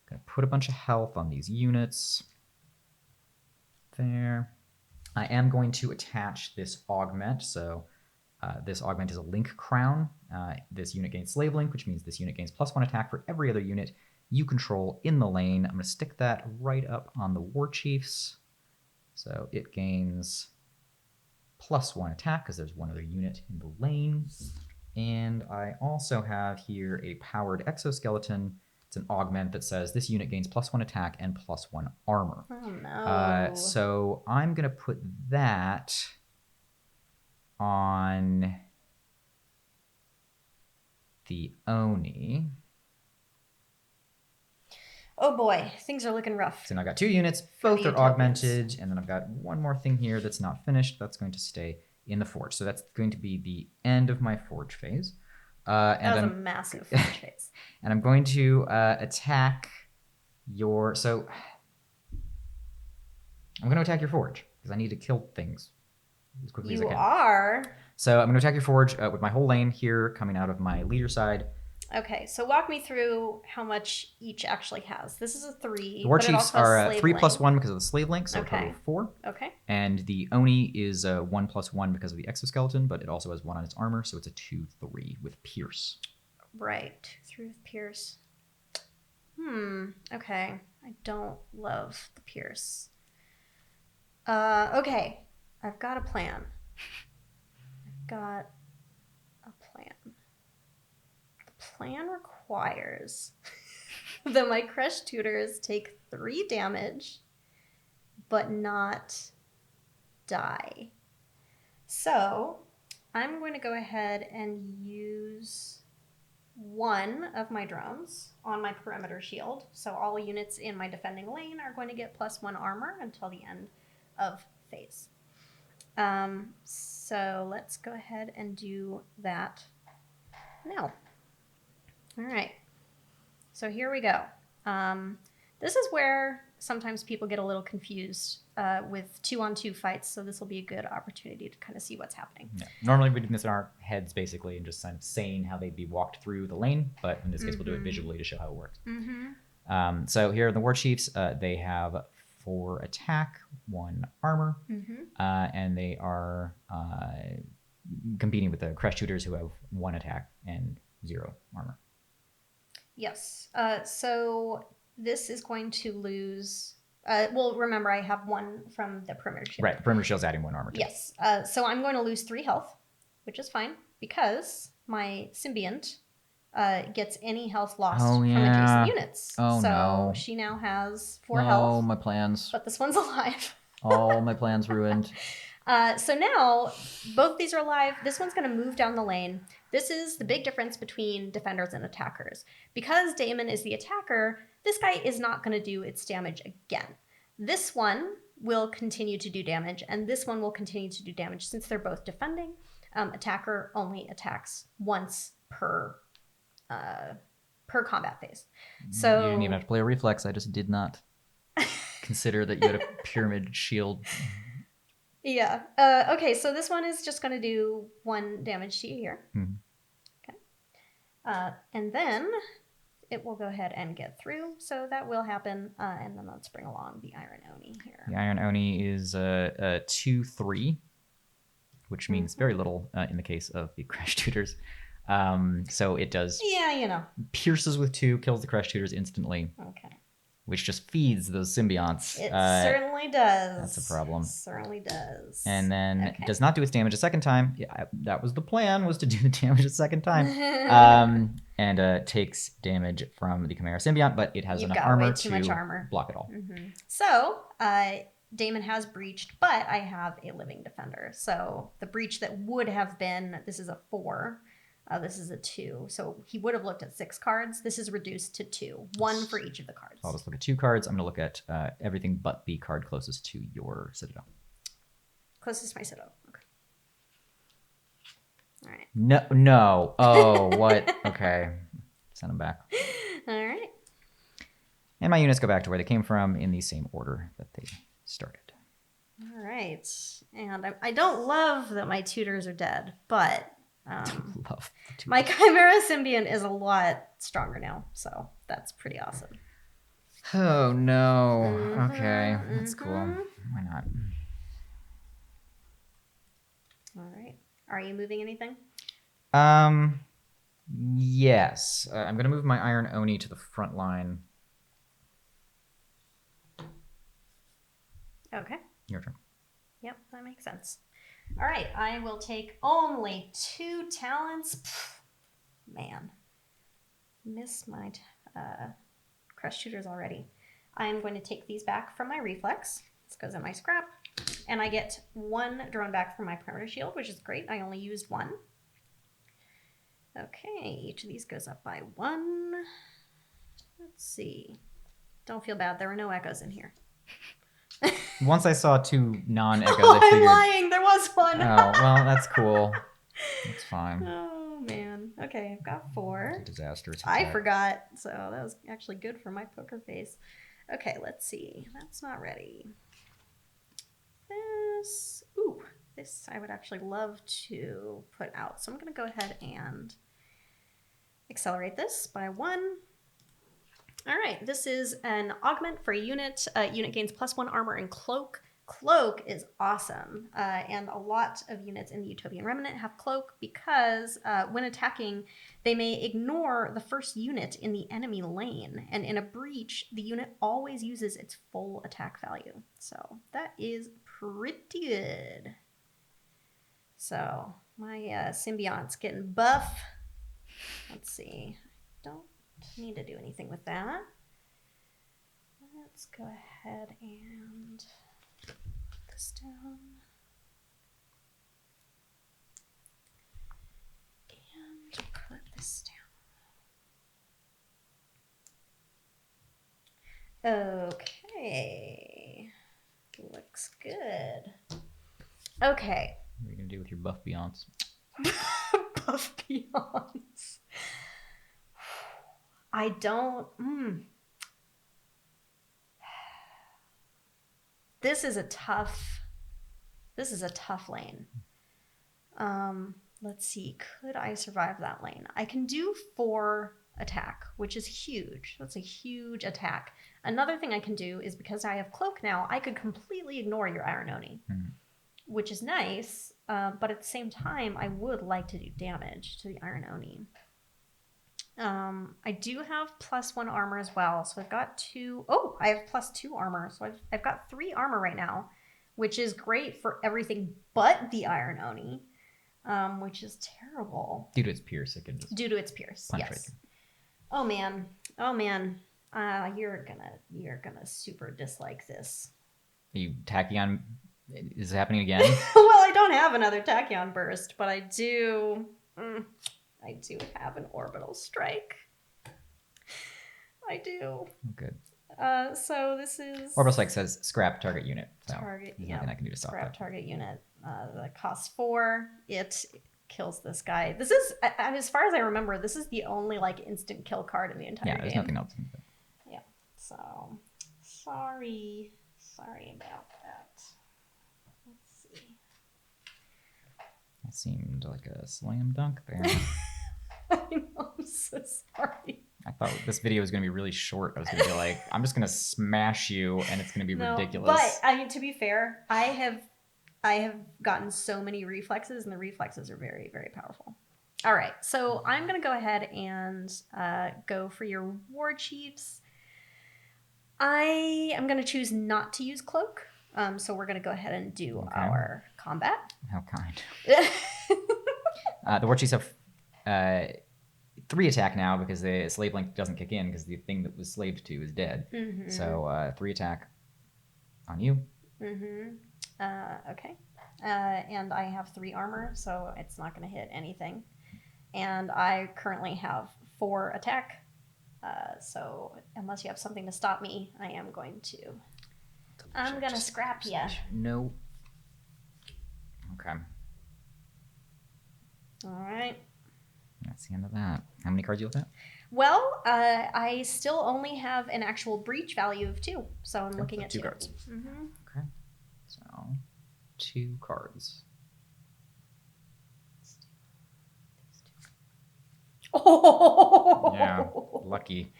A: I'm going to put a bunch of health on these units. There. I am going to attach this augment. So this augment is a link crown. This unit gains slave link, which means this unit gains +1 attack for every other unit you control in the lane. I'm going to stick that right up on the War Chiefs. So it gains +1 attack because there's one other unit in the lane. And I also have here a powered exoskeleton. It's an augment that says this unit gains +1 attack and +1 armor.
B: Oh no.
A: So I'm going to put that on the Oni.
B: Oh boy, things are looking rough.
A: So now I've got 2 units, both are augmented, and then I've got one more thing here that's not finished. That's going to stay in the Forge. So that's going to be the end of my Forge phase.
B: That was a massive Forge phase.
A: And I'm going to attack your... So I'm going to attack your Forge, because I need to kill things as quickly as I can.
B: You are?
A: So I'm going to attack your Forge with my whole lane here coming out of my leader side.
B: Okay, so walk me through how much each actually has. This is a 3.
A: The War Chiefs are 3 + 1 because of the slave link, so
B: okay.
A: a total of 4.
B: Okay.
A: And the Oni is 1 + 1 because of the exoskeleton, but it also has 1 on its armor, so it's a 2/3 with Pierce.
B: Right, 3 with Pierce. Okay. I don't love the Pierce. Okay, I've got a plan. got a plan. The plan requires that my Crush Tutors take 3 damage, but not die. So I'm going to go ahead and use one of my drones on my perimeter shield. So all units in my defending lane are going to get +1 armor until the end of phase. So let's go ahead and do that now. All right. So here we go. This is where sometimes people get a little confused with 2-on-2 fights, so this will be a good opportunity to kind of see what's happening.
A: Yeah. Normally we do this in our heads basically and just kind of saying how they'd be walked through the lane, but in this case we'll do it visually to show how it works. So here are the War Chiefs. They have 4 attack, 1 armor, and they are competing with the Crush Tutors who have 1 attack and 0 armor.
B: Yes. So this is going to lose. Well, remember, I have 1 from the perimeter shield.
A: Right, the perimeter shield's adding 1 armor too.
B: Yes. So I'm going to lose 3 health, which is fine because my symbiont gets any health lost from adjacent units.
A: Oh,
B: so
A: no.
B: she now has 4 health.
C: Oh, my plans.
B: But this one's alive.
C: All my plans ruined.
B: So now both these are alive. This one's going to move down the lane. This is the big difference between defenders and attackers. Because Damon is the attacker, this guy is not going to do its damage again. This one will continue to do damage, and this one will continue to do damage since they're both defending. Attacker only attacks once per combat phase. So
C: You didn't even have to play a reflex. I just did not consider that you had a pyramid shield.
B: Yeah. Okay, so this one is just going to do 1 damage to you here. Okay. And then it will go ahead and get through. So that will happen. And then let's bring along the Iron Oni here.
A: The Iron Oni is a 2/3, which means very little in the case of the Crush Tutors. So it does pierces with 2, kills the Crush Tutors instantly.
B: Okay.
A: Which just feeds those symbionts.
B: It certainly does.
A: That's a problem.
B: It certainly does.
A: And then does not do its damage a second time. Yeah, that was the plan, was to do the damage a second time. And takes damage from the Chimera Symbiont, but it has enough armor to block it all.
B: So, Damon has breached, but I have a living defender. So the breach that would have been, this is a 4. This is a 2. So he would have looked at 6 cards. This is reduced to 2. 1 for each of the cards.
A: So I'll just look at 2 cards. I'm going to look at everything but the card closest to your Citadel.
B: Closest to my Citadel. Okay. All right.
A: No. Oh, what? Okay. Send them back.
B: All right.
A: And my units go back to where they came from in the same order that they started.
B: All right. And I don't love that my tutors are dead, but...
A: Love
B: my Chimera Symbiont is a lot stronger now, so that's pretty awesome.
A: Oh no. Okay, that's cool. Why not?
B: All right. Are you moving anything?
A: Yes. I'm gonna move my Iron Oni to the front line.
B: Okay.
A: Your turn.
B: Yep, that makes sense. All right, I will take only 2 talents. Man, miss my Crush Tutors already. I am going to take these back from my reflex. This goes in my scrap. And I get 1 drone back from my perimeter shield, which is great. I only used 1. Okay, each of these goes up by 1. Let's see. Don't feel bad. There were no echoes in here.
A: Once I saw 2 non-echoes,
B: Oh,
A: I figured...
B: I'm lying. There was 1.
A: Oh, well, that's cool. That's fine.
B: Oh, man. Okay, I've got 4.
A: It's a disaster. It's
B: I forgot. So that was actually good for my poker face. Okay, let's see. That's not ready. This... Ooh, this I would actually love to put out. So I'm going to go ahead and accelerate this by 1. All right, this is an augment for a unit. Unit gains +1 armor and cloak. Cloak is awesome, and a lot of units in the Utopian Remnant have cloak because when attacking, they may ignore the first unit in the enemy lane, and in a breach, the unit always uses its full attack value. So that is pretty good. So My symbiont's getting buff. Let's see. Don't need to do anything with that. Let's go ahead and put this down. And put this down. Okay. Looks good. Okay.
C: What are you gonna do with your buff Beyonds?
B: Buff Beyonds. I don't. This is a tough lane. Let's see. Could I survive that lane? I can do 4 attack, which is huge. That's a huge attack. Another thing I can do is because I have cloak now, I could completely ignore your Iron Oni, which is nice. But at the same time, I would like to do damage to the Iron Oni. I do have +1 armor as well, so I've got 2. Oh, I have +2 armor, so I've got 3 armor right now, which is great for everything but the Iron Oni, which is terrible.
C: Due to its pierce, it can just
B: Due to its pierce,
C: punch right
B: yes.
C: through.
B: Oh man, you're gonna super dislike this.
C: Are you tachyon? Is it happening again?
B: Well, I don't have another tachyon burst, but I do. I do have an orbital strike. I do.
C: Good.
B: So this is
C: Orbital Strike says scrap target unit. So
B: target.
C: there's
B: Yeah,
C: nothing I can do to stop
B: scrap
C: that.
B: target unit. That costs 4. It kills this guy. This is, as far as I remember, this is the only like instant kill card in the entire game.
C: Yeah, there's nothing else.
B: Yeah. So sorry about that. Let's see.
C: That seemed like a slam dunk there.
B: I know, I'm so sorry.
C: I thought this video was going to be really short. I was going to be like, I'm just going to smash you, and it's going to be ridiculous.
B: But I mean, to be fair, I have gotten so many reflexes, and the reflexes are very, very powerful. All right, so I'm going to go ahead and go for your war chiefs. I am going to choose not to use cloak. So we're going to go ahead and do our combat.
C: How kind. The war chiefs have 3 attack now because the slave link doesn't kick in because the thing that was slaved to is dead.
B: Mm-hmm.
C: So 3 attack on you.
B: Mm-hmm. Okay. And I have 3 armor, so it's not going to hit anything. And I currently have 4 attack. So unless you have something to stop me, I am going to. I'm going to scrap you.
C: No. Okay.
B: All right.
C: That's the end of that. How many cards you look at?
B: Well, I still only have an actual breach value of 2, so I'm looking at 2
C: cards.
B: Mm-hmm.
C: Okay. So 2 cards.
B: Oh!
C: Yeah, lucky.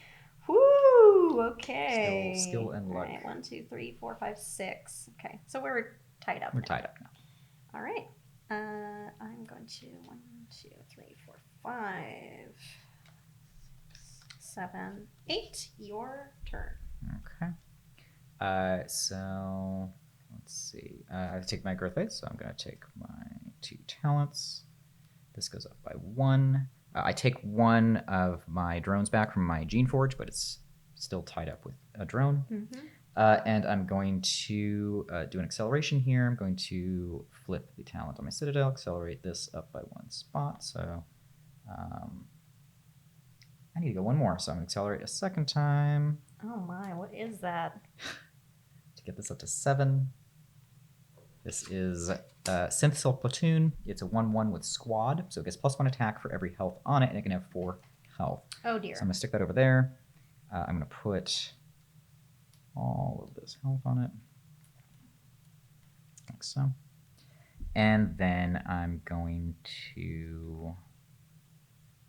B: Woo! Okay.
C: Skill and luck.
B: All right, 1, 2, 3, 4, 5, 6. Okay, so we're tied up.
C: We're tied up now.
B: All right. I'm going to 1, 2, 3, 4, 5, 7, 8. Your turn.
C: Okay. So let's see. I have to take my growth phase, so I'm going to take my 2 talents. This goes up by 1. I take 1 of my drones back from my Gene Forge, but it's still tied up with a drone.
B: Mm-hmm.
C: And I'm going to do an acceleration here. I'm going to flip the talent on my Citadel, accelerate this up by 1 spot. So I need to go 1 more. So I'm going to accelerate a second time.
B: Oh my, what is that?
C: To get this up to 7. This is Synth Silk Platoon. It's a 1/1 with Squad, so it gets +1 attack for every health on it, and it can have 4 health.
B: Oh dear.
C: So I'm going to stick that over there. I'm going to put all of this health on it, like so. And then I'm going to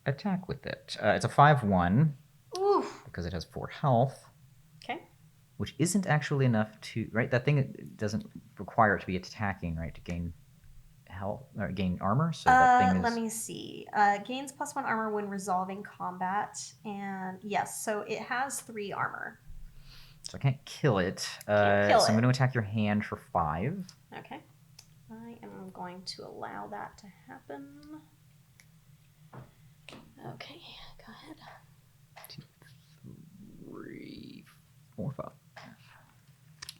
C: attack with it. It's a 5/1 because it has 4 health.
B: Okay.
C: Which isn't actually enough to, right? That thing doesn't require it to be attacking, right? To gain health or gain armor. So that thing is.
B: Let me see. Gains +1 armor when resolving combat, and yes, so it has 3 armor.
C: So I can't kill it.
B: Can't kill
C: so I'm
B: it.
C: going to attack your hand for 5.
B: Okay. I am going to allow that to happen. Okay, go ahead.
C: 2, 3, 4, 5.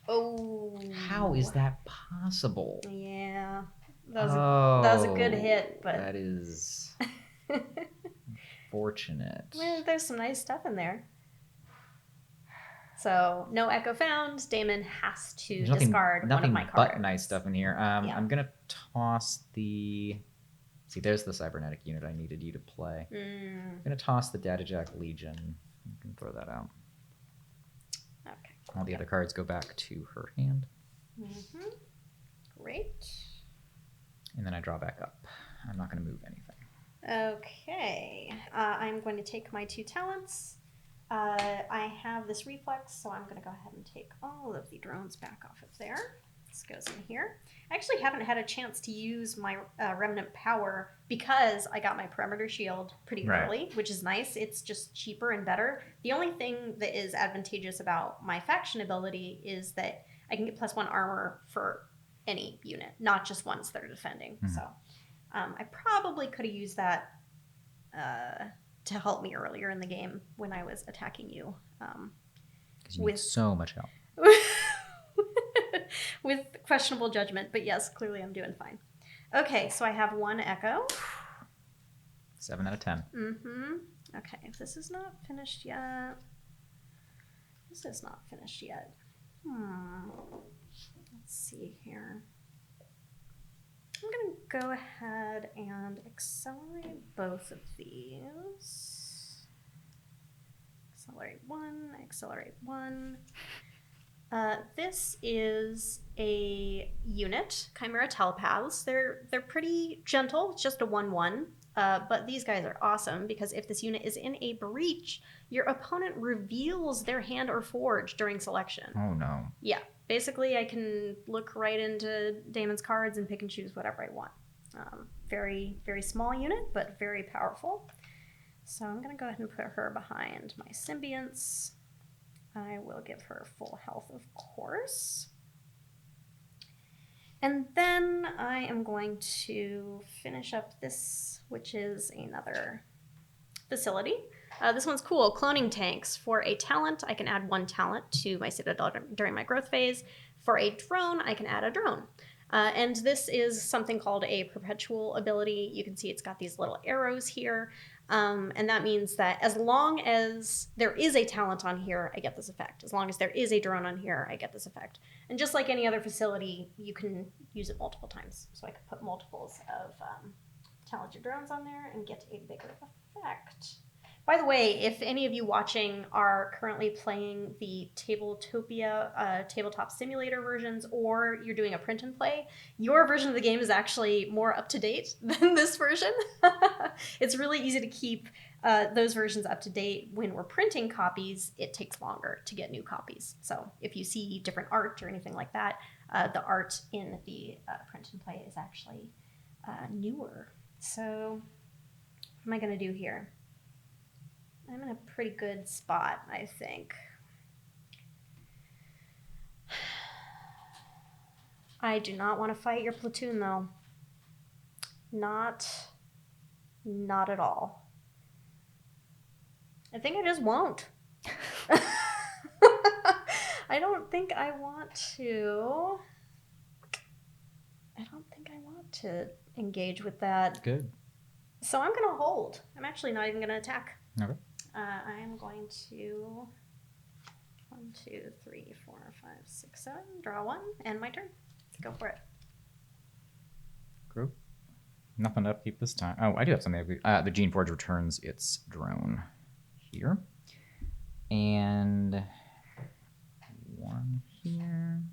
B: Oh.
C: How is that possible?
B: Yeah. That was a good
C: Oh,
B: hit, but
C: that is fortunate.
B: well, there's some nice stuff in there. So no echo found. Damon has to
C: There's
B: discard one of my cards.
C: but nice stuff in here.
B: Yeah.
C: I'm gonna toss the. See, there's the cybernetic unit I needed you to play. I'm gonna toss the Data Jack Legion. You can throw that out.
B: Okay.
C: All the other cards go back to her hand.
B: Mm-hmm. Great.
C: And then I draw back up. I'm not gonna move anything.
B: Okay. I'm going to take my 2 talents. I have this reflex, so I'm going to go ahead and take all of the drones back off of there. This goes in here. I actually haven't had a chance to use my remnant power because I got my perimeter shield pretty early, which is nice. It's just cheaper and better. The only thing that is advantageous about my faction ability is that I can get +1 armor for any unit, not just ones that are defending.
C: Mm-hmm.
B: So I probably could have used that to help me earlier in the game when I was attacking you.
C: Because you need so much help.
B: With questionable judgment, but yes, clearly I'm doing fine. Okay, so I have 1 echo.
C: 7 out of 10.
B: Mm-hmm. Okay, this is not finished yet. This is not finished yet. Let's see here. I'm going to go ahead and accelerate both of these. Accelerate 1, accelerate 1. This is a unit, Chimera Telepaths. They're pretty gentle. It's just a 1/1. But these guys are awesome because if this unit is in a breach, your opponent reveals their hand or forge during selection.
C: Oh no.
B: Yeah. Basically, I can look right into Damon's cards and pick and choose whatever I want. Very, very small unit, but very powerful. So I'm going to go ahead and put her behind my symbionts. I will give her full health, of course. And then I am going to finish up this, which is another facility. This one's cool. Cloning tanks. For a talent, I can add 1 talent to my citadel during my growth phase. For a drone, I can add a drone. And this is something called a perpetual ability. You can see it's got these little arrows here. And that means that as long as there is a talent on here, I get this effect. As long as there is a drone on here, I get this effect. And just like any other facility, you can use it multiple times. So I could put multiples of talented drones on there and get a bigger effect. By the way, if any of you watching are currently playing the Tabletopia tabletop simulator versions, or you're doing a print and play, your version of the game is actually more up to date than this version. It's really easy to keep those versions up to date. When we're printing copies, it takes longer to get new copies. So if you see different art or anything like that, the art in the print and play is actually newer. So what am I going to do here? I'm in a pretty good spot, I think. I do not want to fight your platoon, though. Not at all. I think I just won't. I don't think I want to. I don't think I want to engage with that.
C: Good.
B: So I'm going to hold. I'm actually not even going to attack.
C: Okay.
B: I am going to 1, 2, 3, 4, 5, 6, 7. Draw 1, and my turn. Go for it.
C: Group. Nothing to upkeep this time. Oh, I do have something. The Gene Forge returns its drone here, and 1 here.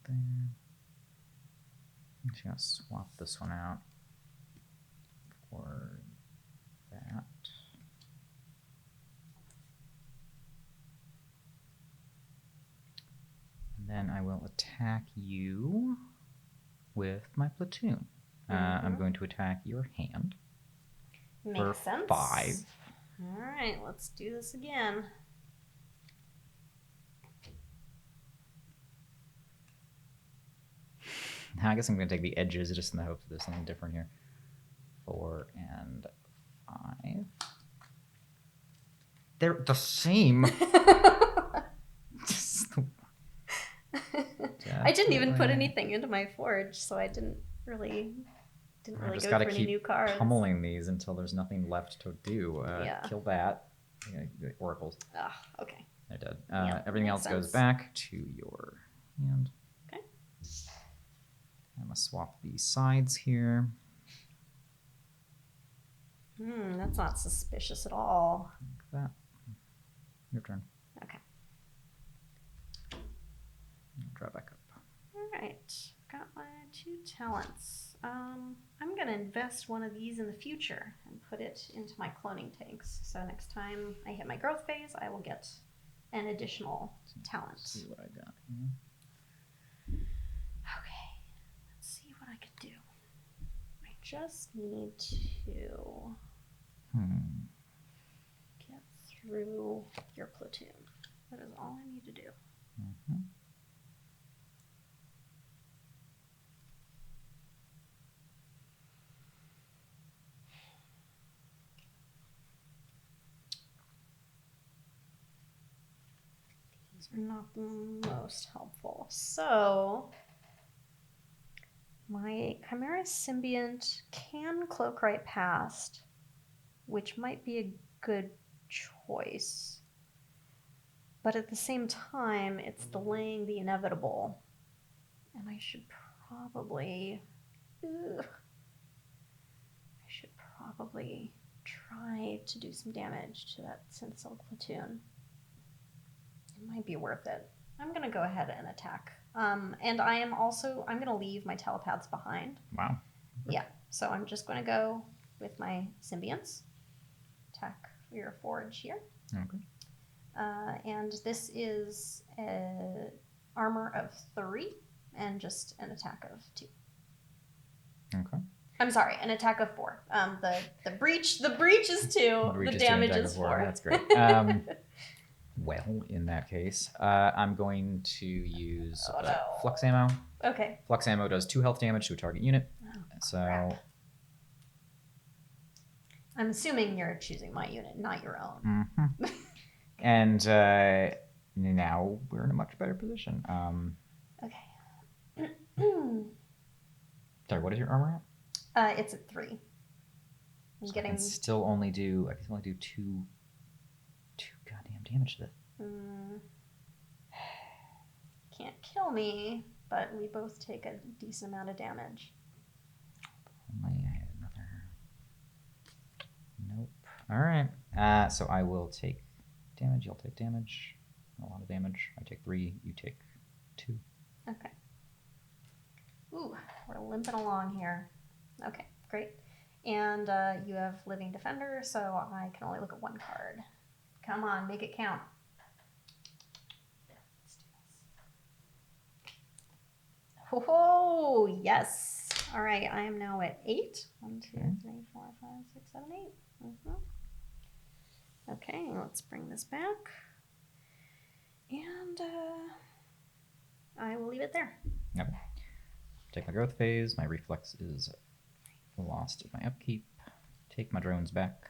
C: There. I'm just gonna swap this one out for that. And then I will attack you with my platoon. I'm going to attack your hand.
B: Makes sense.
C: 5.
B: All right, let's do this again.
C: Now I guess I'm going to take the edges just in the hopes that there's something different here. 4 and 5. They're the same.
B: I didn't even put anything into my forge, so I didn't really
C: I just
B: go
C: gotta
B: for any
C: keep
B: new cards.
C: pummeling these until there's nothing left to do.
B: Yeah.
C: Kill that. The oracles.
B: Ah, okay.
C: They're dead.
B: Yeah,
C: Everything
B: makes
C: else goes
B: sense.
C: back to your hand.
B: Okay.
C: I'm gonna swap these sides here.
B: That's not suspicious at all.
C: Like that. Your turn.
B: Okay.
C: Draw back up.
B: All right. Got my 2 talents. I'm gonna invest one of these in the future and put it into my cloning tanks. So next time I hit my growth phase, I will get an additional talent.
C: Let's see what I got here.
B: Okay. Let's see what I can do. I just need to get through your platoon. That is all I need to do.
C: Mm-hmm.
B: These are not the most helpful. So my Chimera Symbiont can cloak right past, which might be a good choice. But at the same time, it's delaying the inevitable. And I should probably... try to do some damage to that Synth Silk platoon. It might be worth it. I'm going to go ahead and attack. And I'm going to leave my telepaths behind.
C: Wow.
B: Yeah, so I'm just going to go with my symbionts. Attack your forge here.
C: Okay.
B: And this is an armor of 3 and just an attack of 2.
C: Okay.
B: I'm sorry, an attack of 4. The breach is 2. The damage is 4.
C: That's great. Well, in that case, I'm going to use flux ammo.
B: Okay.
C: Flux ammo does 2 health damage to a target unit.
B: Oh,
C: so
B: crap. I'm assuming you're choosing my unit, not your own.
C: Mm-hmm. And now we're in a much better position.
B: Okay.
C: Sorry, what is your armor at?
B: It's at 3. I'm
C: So
B: getting.
C: I can still only do 2 goddamn damage to that.
B: Can't kill me, but we both take a decent amount of damage.
C: Only I had another. Nope. All right. So I will take damage. You'll take damage. A lot of damage. I take 3. You take 2.
B: Okay. Ooh, we're limping along here. Okay, great. And you have Living Defender, so I can only look at 1 card. Come on, make it count. Let's do this. Oh, yes. All right, I am now at 8. 1, 2, 3, 4, 5, 6, 7, 8. Mm-hmm. Okay, let's bring this back. And I will leave it there.
C: Yep. Take my growth phase. My reflex is lost at my upkeep. Take my drones back.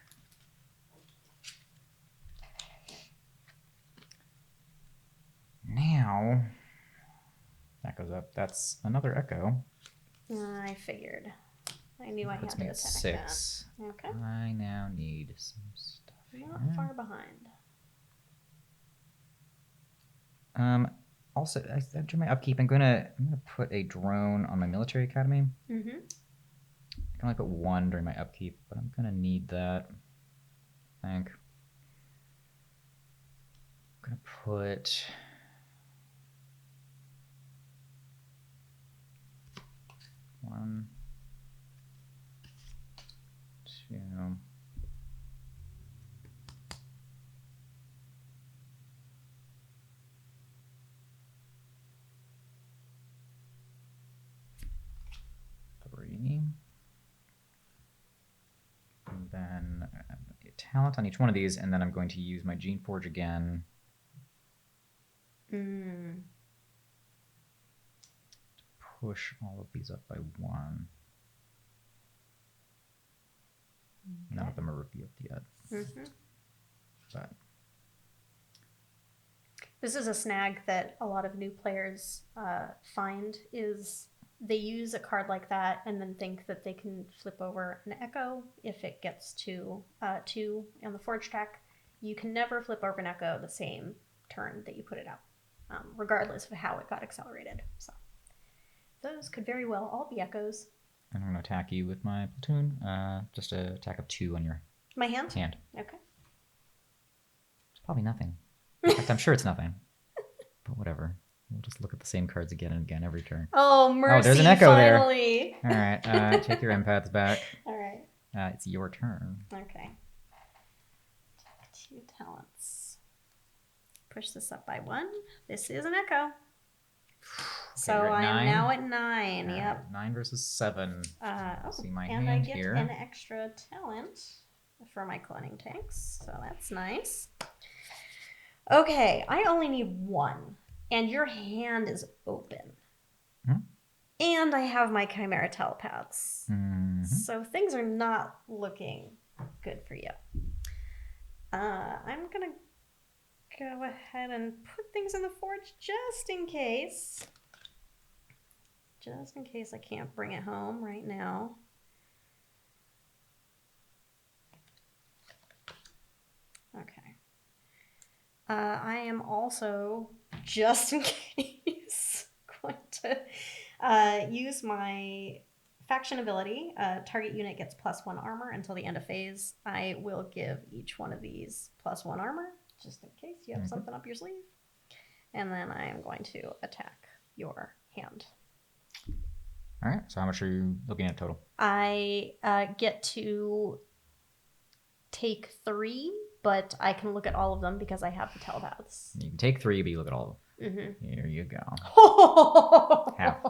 C: Now, that goes up. That's another echo.
B: I figured. I knew I had
C: Puts
B: to
C: me
B: attack
C: at 6.
B: that. Okay.
C: I now need some stuff
B: Not
C: here.
B: far behind.
C: Also, after my upkeep, I'm gonna put a drone on my military academy.
B: Mm-hmm.
C: I can only put 1 during my upkeep, but I'm gonna need that. I think. I'm gonna put. One, 2. 3. then a talent on each one of these, and then I'm going to use my Gene Forge again.
B: Mm.
C: Push all of these up by 1. None of them are revealed yet.
B: Mm-hmm.
C: But
B: This is a snag that a lot of new players find is they use a card like that and then think that they can flip over an echo if it gets to 2 on the forge track. You can never flip over an echo the same turn that you put it out, regardless of how it got accelerated. So those could very well all be echoes.
C: I'm going to attack you with my platoon. Just an attack of 2 on your
B: My hand?
C: hand.
B: Okay.
C: It's probably nothing. In fact, I'm sure it's nothing. But whatever. We'll just look at the same cards again and again every turn.
B: Oh, mercy,
C: there's an echo
B: finally.
C: All right, take your empaths back.
B: All right.
C: It's your turn.
B: Okay. Take 2 talents. Push this up by 1. This is an echo. So
C: you're at
B: I am
C: 9?
B: now at 9.
C: All
B: Yep.
C: right, 9 versus 7. See my
B: and
C: hand
B: I get
C: here.
B: an extra talent for my cloning tanks, so that's nice. Okay, I only need 1, and your hand is open.
C: Hmm?
B: And I have my Chimera telepaths.
C: Mm-hmm.
B: So things are not looking good for you. I'm gonna go ahead and put things in the forge just in case. Just in case I can't bring it home right now. Okay. I am also, just in case, going to use my faction ability. Target unit gets +1 armor until the end of phase. I will give each one of these +1 armor, just in case you have something up your sleeve. And then I am going to attack your hand.
C: All right, so how much are you looking at total?
B: I get to take 3, but I can look at all of them because I have the telepaths.
C: You can take 3, but you look at all of them.
B: Mm-hmm.
C: Here you go.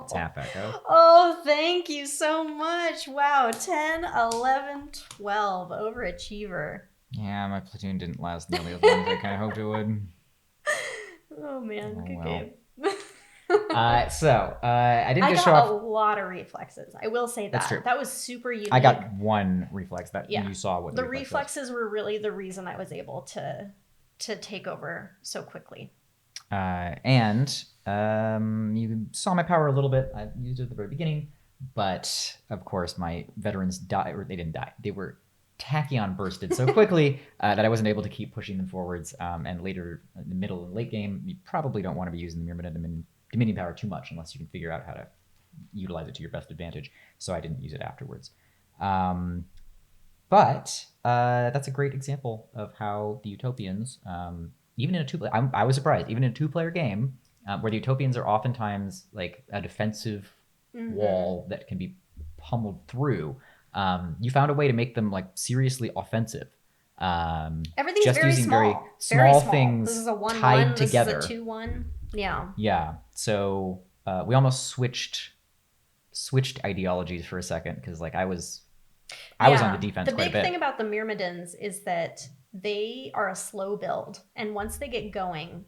C: It's half echo.
B: Oh, thank you so much. Wow, 10, 11, 12. Overachiever.
C: Yeah, my platoon didn't last nearly as long as I kind of hoped it would.
B: Oh, man.
C: Oh,
B: Good
C: well.
B: game.
C: I didn't
B: I
C: just
B: got
C: show
B: a
C: off.
B: lot of reflexes. I will say that.
C: That's true.
B: That was super unique.
C: I got 1 reflex that
B: Yeah.
C: you saw what
B: The
C: reflex was.
B: reflexes were really the reason I was able to take over so quickly.
C: And you saw my power a little bit. I used it at the very beginning, but of course my veterans died, or they didn't die. They were tachyon bursted so quickly that I wasn't able to keep pushing them forwards. And later, in the middle and late game, you probably don't want to be using the Myrmidon Dominion power too much unless you can figure out how to utilize it to your best advantage. So I didn't use it afterwards. But that's a great example of how the Utopians, even in a two-player, I was surprised, even in a 2-player game, where the Utopians are oftentimes like a defensive wall that can be pummeled through, you found a way to make them like seriously offensive.
B: Everything's
C: just
B: very
C: using
B: small.
C: very
B: Very
C: small
B: small.
C: things
B: This is a 1-1.
C: tied together.
B: This is a 2-1. Yeah.
C: Yeah. So we almost switched ideologies for a second because like I was on the defense
B: The
C: quite a
B: big
C: bit.
B: thing about the Myrmidons is that they are a slow build, and once they get going,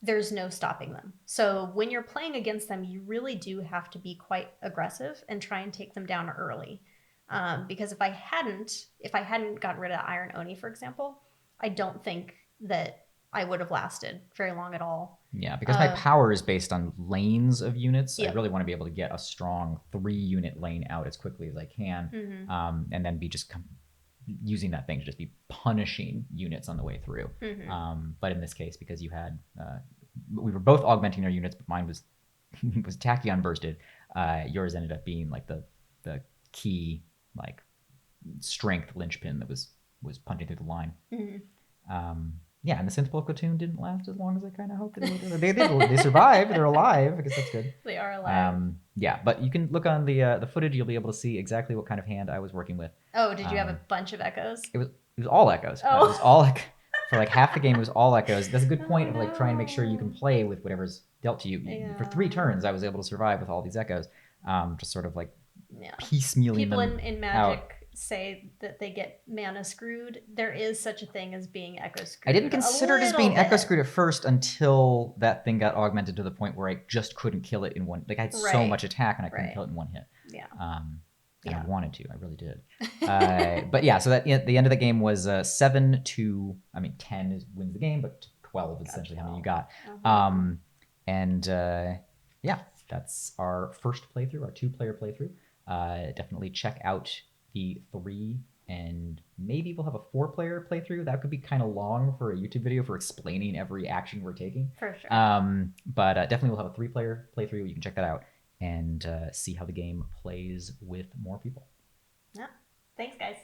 B: there's no stopping them. So when you're playing against them, you really do have to be quite aggressive and try and take them down early. Because if I hadn't gotten rid of Iron Oni, for example, I don't think that I would have lasted very long at all.
C: Yeah, because my power is based on lanes of units.
B: Yep.
C: I really want to be able to get a strong 3-unit lane out as quickly as I can, and then be just using that thing to just be punishing units on the way through. But in this case, because you had, we were both augmenting our units, but mine was tachyon bursted. Yours ended up being like the key like strength linchpin that was punching through the line. Yeah, and the synth platoon didn't last as long as I kind of hoped it would. They survived. They're alive. I guess that's good.
B: They are alive.
C: Yeah, but you can look on the footage. You'll be able to see exactly what kind of hand I was working with.
B: Oh, did you have a bunch of echoes?
C: It was all echoes.
B: Oh.
C: It was all for like half the game. It was all echoes. That's a good point of like trying to make sure you can play with whatever's dealt to you.
B: Yeah.
C: For 3 turns, I was able to survive with all these echoes. Just sort of like
B: Yeah.
C: piecemealing
B: People
C: them
B: in
C: out.
B: Magic say that they get mana screwed, there is such a thing as being echo screwed.
C: I didn't consider it as being
B: little
C: echo
B: bit.
C: screwed at first until that thing got augmented to the point where I just couldn't kill it in one. Like I had so
B: Right.
C: much attack and I couldn't
B: Right.
C: kill it in one hit.
B: Yeah.
C: And
B: Yeah.
C: I wanted to, I really did. But yeah, so that the end of the game was 7 to, I mean, 10 wins the game, but 12 is
B: Got
C: essentially how many you
B: 12.
C: got. And yeah, that's our first playthrough, our 2-player playthrough. Definitely check out the 3, and maybe we'll have a 4-player playthrough. That could be kind of long for a YouTube video for explaining every action we're taking.
B: For sure.
C: But definitely we'll have a 3-player playthrough. You can check that out and see how the game plays with more people.
B: Yeah. Thanks, guys.